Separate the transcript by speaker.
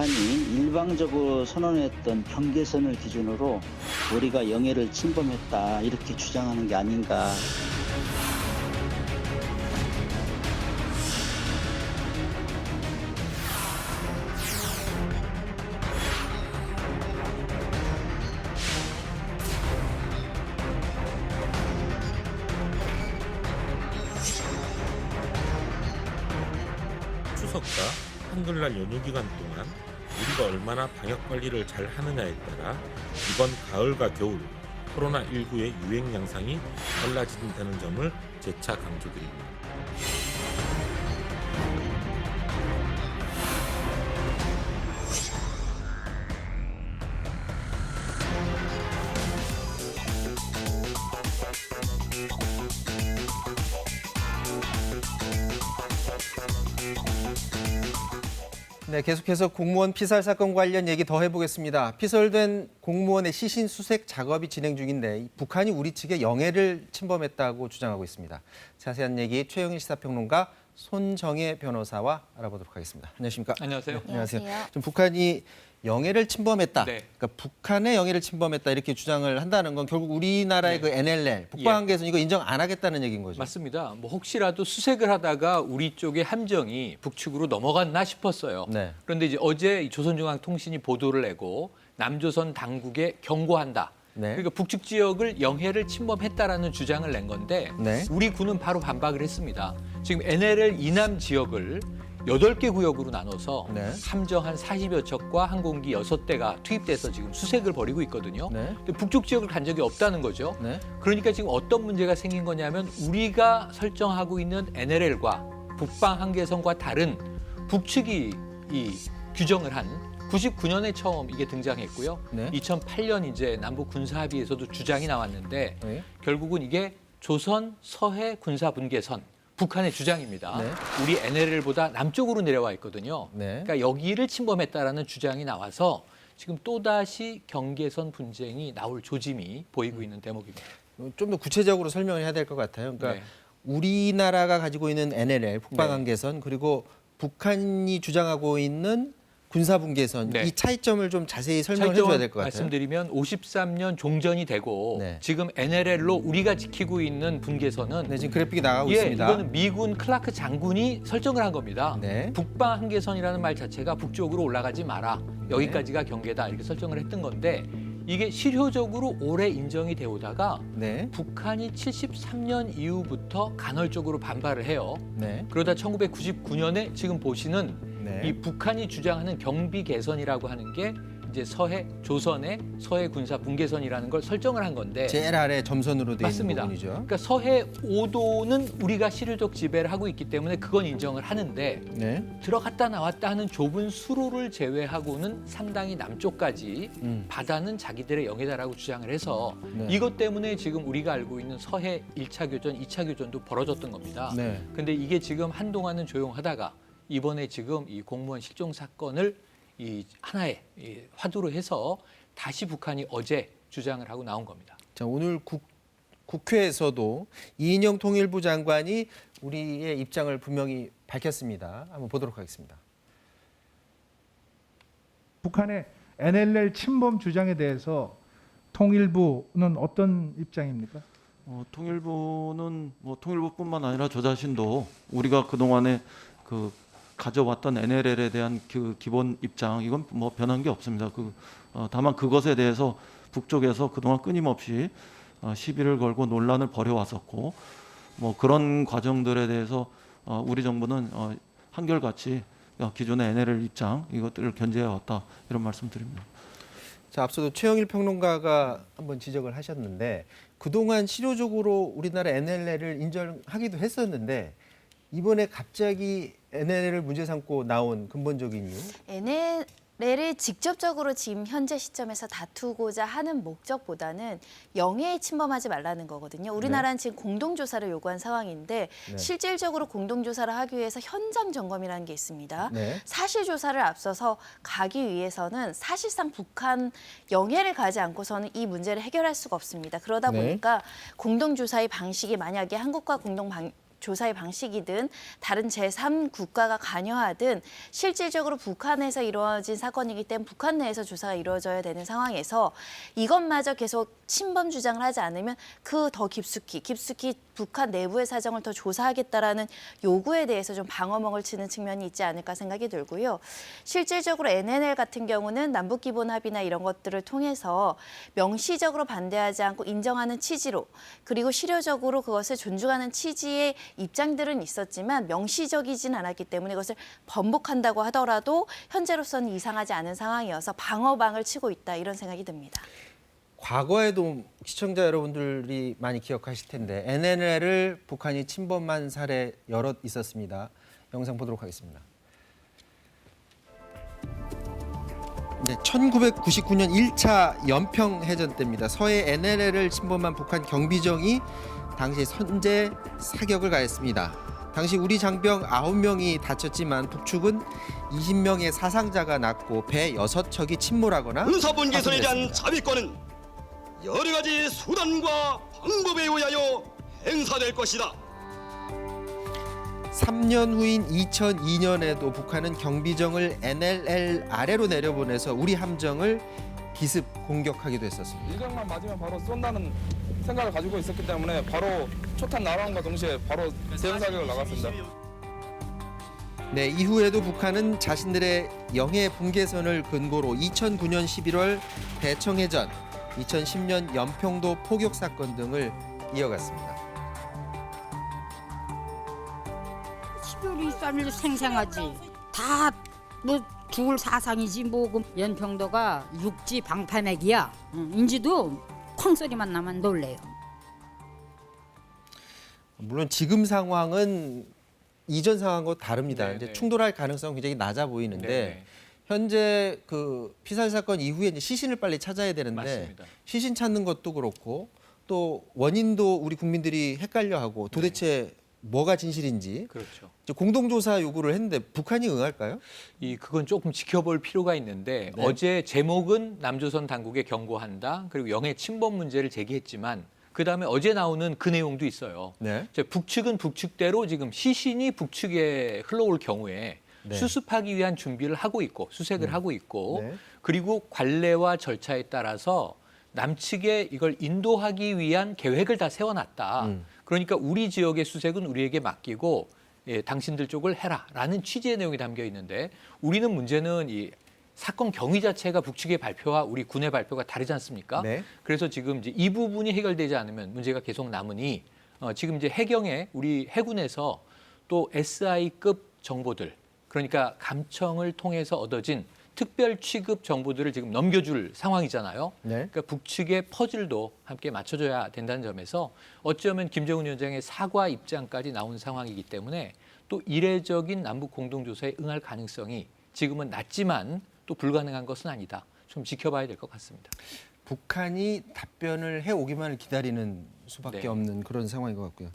Speaker 1: 북한이 일방적으로 선언했던 경계선을 기준으로 우리가 영해를 침범했다 이렇게 주장하는 게 아닌가.
Speaker 2: 추석과 한글날 연휴 기간 동안 우리가 얼마나 방역 관리를 잘 하느냐에 따라 이번 가을과 겨울 코로나19의 유행 양상이 달라진다는 점을 재차 강조드립니다.
Speaker 3: 네, 계속해서 공무원 피살 사건 관련 얘기 더 해보겠습니다. 피살된 공무원의 시신 수색 작업이 진행 중인데 북한이 우리 측의 영해를 침범했다고 주장하고 있습니다. 자세한 얘기 최영일 시사평론가 손정혜 변호사와 알아보도록 하겠습니다. 안녕하십니까?
Speaker 4: 안녕하세요.
Speaker 3: 안녕하세요. 좀 북한이 영해를 침범했다.
Speaker 4: 네.
Speaker 3: 그러니까 북한의 영해를 침범했다 이렇게 주장을 한다는 건 결국 우리나라의
Speaker 4: 네.
Speaker 3: 그 NLL 북방한계선 이거 인정 안 하겠다는 얘기인 거죠.
Speaker 4: 맞습니다. 뭐 혹시라도 수색을 하다가 우리 쪽의 함정이 북측으로 넘어갔나 싶었어요.
Speaker 3: 네.
Speaker 4: 그런데 이제 어제 조선중앙통신이 보도를 내고 남조선 당국에 경고한다.
Speaker 3: 네.
Speaker 4: 그러니까 북측 지역을 영해를 침범했다라는 주장을 낸 건데
Speaker 3: 네.
Speaker 4: 우리 군은 바로 반박을 했습니다. 지금 NLL 이남 지역을 8개 구역으로 나눠서
Speaker 3: 네.
Speaker 4: 함정 한 40여 척과 항공기 6대가 투입돼서 지금 수색을 벌이고 있거든요.
Speaker 3: 네.
Speaker 4: 근데 북쪽 지역을 간 적이 없다는 거죠.
Speaker 3: 네.
Speaker 4: 그러니까 지금 어떤 문제가 생긴 거냐면 우리가 설정하고 있는 NLL과 북방 한계선과 다른 북측이 이 규정을 한 99년에 처음 이게 등장했고요.
Speaker 3: 네.
Speaker 4: 2008년 이제 남북 군사 합의에서도 주장이 나왔는데
Speaker 3: 네.
Speaker 4: 결국은 이게 조선 서해 군사 분계선 북한의 주장입니다.
Speaker 3: 네.
Speaker 4: 우리 NLL보다 남쪽으로 내려와 있거든요.
Speaker 3: 네.
Speaker 4: 그러니까 여기를 침범했다라는 주장이 나와서 지금 또다시 경계선 분쟁이 나올 조짐이 보이고 있는 대목입니다.
Speaker 3: 좀 더 구체적으로 설명을 해야 될 것 같아요. 그러니까
Speaker 4: 네.
Speaker 3: 우리나라가 가지고 있는 NLL 북방한계선 그리고 북한이 주장하고 있는 군사분계선
Speaker 4: 네.
Speaker 3: 이 차이점을 좀 자세히 설명을
Speaker 4: 차이점을
Speaker 3: 해줘야 될 것 같아요.
Speaker 4: 말씀드리면 53년 종전이 되고
Speaker 3: 네.
Speaker 4: 지금 NLL로 우리가 지키고 있는 분계선은
Speaker 3: 네, 지금 그래픽이 나가고
Speaker 4: 예,
Speaker 3: 있습니다.
Speaker 4: 이거는 미군 클라크 장군이 설정을 한 겁니다.
Speaker 3: 네.
Speaker 4: 북방 한계선이라는 말 자체가 북쪽으로 올라가지 마라. 여기까지가 경계다 이렇게 설정을 했던 건데 이게 실효적으로 오래 인정이 되어 오다가
Speaker 3: 네.
Speaker 4: 북한이 73년 이후부터 간헐적으로 반발을 해요.
Speaker 3: 네.
Speaker 4: 그러다 1999년에 지금 보시는
Speaker 3: 네.
Speaker 4: 이 북한이 주장하는 경비 개선이라고 하는 게 이제 조선의 서해 군사 분계선이라는 걸 설정을 한 건데
Speaker 3: 제일 아래 점선으로 되어 있는
Speaker 4: 맞습니다.
Speaker 3: 부분이죠.
Speaker 4: 그러니까 서해 5도는 우리가 실효적 지배를 하고 있기 때문에 그건 인정을 하는데
Speaker 3: 네.
Speaker 4: 들어갔다 나왔다 하는 좁은 수로를 제외하고는 상당히 남쪽까지 바다는 자기들의 영해다라고 주장을 해서
Speaker 3: 네.
Speaker 4: 이것 때문에 지금 우리가 알고 있는 서해 1차 교전, 2차 교전도 벌어졌던 겁니다.
Speaker 3: 네.
Speaker 4: 근데 이게 지금 한동안은 조용하다가 이번에 지금 이 공무원 실종 사건을 이 하나의 이 화두로 해서 다시 북한이 어제 주장을 하고 나온 겁니다.
Speaker 3: 자, 오늘 국회에서도 이인영 통일부 장관이 우리의 입장을 분명히 밝혔습니다. 한번 보도록 하겠습니다.
Speaker 5: 북한의 NLL 침범 주장에 대해서 통일부는 어떤 입장입니까?
Speaker 6: 통일부는 통일부뿐만 아니라 저 자신도 우리가 그동안에 가져왔던 NLL에 대한 그 기본 입장 이건 변한 게 없습니다. 다만 그것에 대해서 북쪽에서 그동안 끊임없이 시비를 걸고 논란을 벌여왔었고 그런 과정들에 대해서 우리 정부는 한결같이 기존의 NLL 입장 이것들을 견제해왔다 이런 말씀드립니다.
Speaker 3: 자, 앞서도 최영일 평론가가 한번 지적을 하셨는데 그동안 실효적으로 우리나라 NLL을 인정하기도 했었는데 이번에 갑자기 NLL을 문제 삼고 나온 근본적인 이유?
Speaker 7: NLL을 직접적으로 지금 현재 시점에서 다투고자 하는 목적보다는 영해에 침범하지 말라는 거거든요. 우리나라는 지금 공동조사를 요구한 상황인데
Speaker 3: 네.
Speaker 7: 실질적으로 공동조사를 하기 위해서 현장 점검이라는 게 있습니다.
Speaker 3: 네.
Speaker 7: 사실조사를 앞서서 가기 위해서는 사실상 북한 영해를 가지 않고서는 이 문제를 해결할 수가 없습니다. 그러다
Speaker 3: 네.
Speaker 7: 보니까 공동조사의 방식이 만약에 한국과 조사의 방식이든 다른 제3국가가 관여하든 실질적으로 북한에서 이루어진 사건이기 때문에 북한 내에서 조사가 이루어져야 되는 상황에서 이것마저 계속 침범 주장을 하지 않으면 그 더 깊숙이 북한 내부의 사정을 더 조사하겠다라는 요구에 대해서 좀 방어먹을 치는 측면이 있지 않을까 생각이 들고요. 실질적으로 NNL 같은 경우는 남북기본합의나 이런 것들을 통해서 명시적으로 반대하지 않고 인정하는 취지로 그리고 실효적으로 그것을 존중하는 취지의 입장들은 있었지만 명시적이진 않았기 때문에 이것을 번복한다고 하더라도 현재로서는 이상하지 않은 상황이어서 방어방을 치고 있다 이런 생각이 듭니다.
Speaker 3: 과거에도 시청자 여러분들이 많이 기억하실 텐데 NNL을 북한이 침범한 사례 여럿 있었습니다. 영상 보도록 하겠습니다. 네, 1999년 1차 연평해전 때입니다. 서해 NNL을 침범한 북한 경비정이 당시 선제 사격을 가했습니다. 당시 우리 장병 9명이 다쳤지만 북측은 20명의 사상자가 났고 배 6척이 침몰하거나
Speaker 8: 군사본 개선에 대한
Speaker 3: 파손됐습니다.
Speaker 8: 자위권은 여러 가지 수단과 방법에 의하여 행사될 것이다.
Speaker 3: 3년 후인 2002년에도 북한은 경비정을 NLL 아래로 내려보내서 우리 함정을 기습 공격하기도 했었습니다.
Speaker 9: 일정만 맞으면 바로 쏜다는 생각을 가지고 있었기 때문에 바로 초탄 날아온과 동시에 바로 대응 사격을 나갔습니다.
Speaker 3: 네, 이후에도 북한은 자신들의 영해 분계선을 근거로 2009년 11월 대청해전, 2010년 연평도 포격 사건 등을 이어갔습니다.
Speaker 10: 12월 23일 생생하지. 다 뭐 죽을 사상이지 뭐. 연평도가 육지 방파맥이야. 인지도 콩소리만 나면 놀래요.
Speaker 3: 물론 지금 상황은 이전 상황과 다릅니다.
Speaker 4: 네,
Speaker 3: 이제
Speaker 4: 네.
Speaker 3: 충돌할 가능성은 굉장히 낮아 보이는데
Speaker 4: 네.
Speaker 3: 현재 그 피살 사건 이후에 이제 시신을 빨리 찾아야 되는데
Speaker 4: 맞습니다.
Speaker 3: 시신 찾는 것도 그렇고 또 원인도 우리 국민들이 헷갈려하고 도대체 뭐가 진실인지
Speaker 4: 그렇죠.
Speaker 3: 이제 공동조사 요구를 했는데 북한이 응할까요?
Speaker 4: 그건 조금 지켜볼 필요가 있는데
Speaker 3: 네.
Speaker 4: 어제 제목은 남조선 당국에 경고한다. 그리고 영해 침범 문제를 제기했지만 그다음에 어제 나오는 그 내용도 있어요.
Speaker 3: 네.
Speaker 4: 이제 북측은 북측대로 지금 시신이 북측에 흘러올 경우에
Speaker 3: 네.
Speaker 4: 수습하기 위한 준비를 하고 있고 수색을 하고 있고
Speaker 3: 네.
Speaker 4: 그리고 관례와 절차에 따라서 남측에 이걸 인도하기 위한 계획을 다 세워놨다. 그러니까 우리 지역의 수색은 우리에게 맡기고 당신들 쪽을 해라라는 취지의 내용이 담겨 있는데 우리는 문제는 이 사건 경위 자체가 북측의 발표와 우리 군의 발표가 다르지 않습니까?
Speaker 3: 네.
Speaker 4: 그래서 지금 이제 이 부분이 해결되지 않으면 문제가 계속 남으니 지금 이제 해경에 우리 해군에서 또 SI급 정보들 그러니까 감청을 통해서 얻어진 특별 취급 정보들을 지금 넘겨줄 상황이잖아요.
Speaker 3: 네.
Speaker 4: 그러니까 북측의 퍼즐도 함께 맞춰줘야 된다는 점에서 어쩌면 김정은 위원장의 사과 입장까지 나온 상황이기 때문에 또 이례적인 남북 공동조사에 응할 가능성이 지금은 낮지만 또 불가능한 것은 아니다. 좀 지켜봐야 될 것 같습니다.
Speaker 3: 북한이 답변을 해오기만을 기다리는 수밖에
Speaker 4: 네.
Speaker 3: 없는 그런 상황인 것 같고요.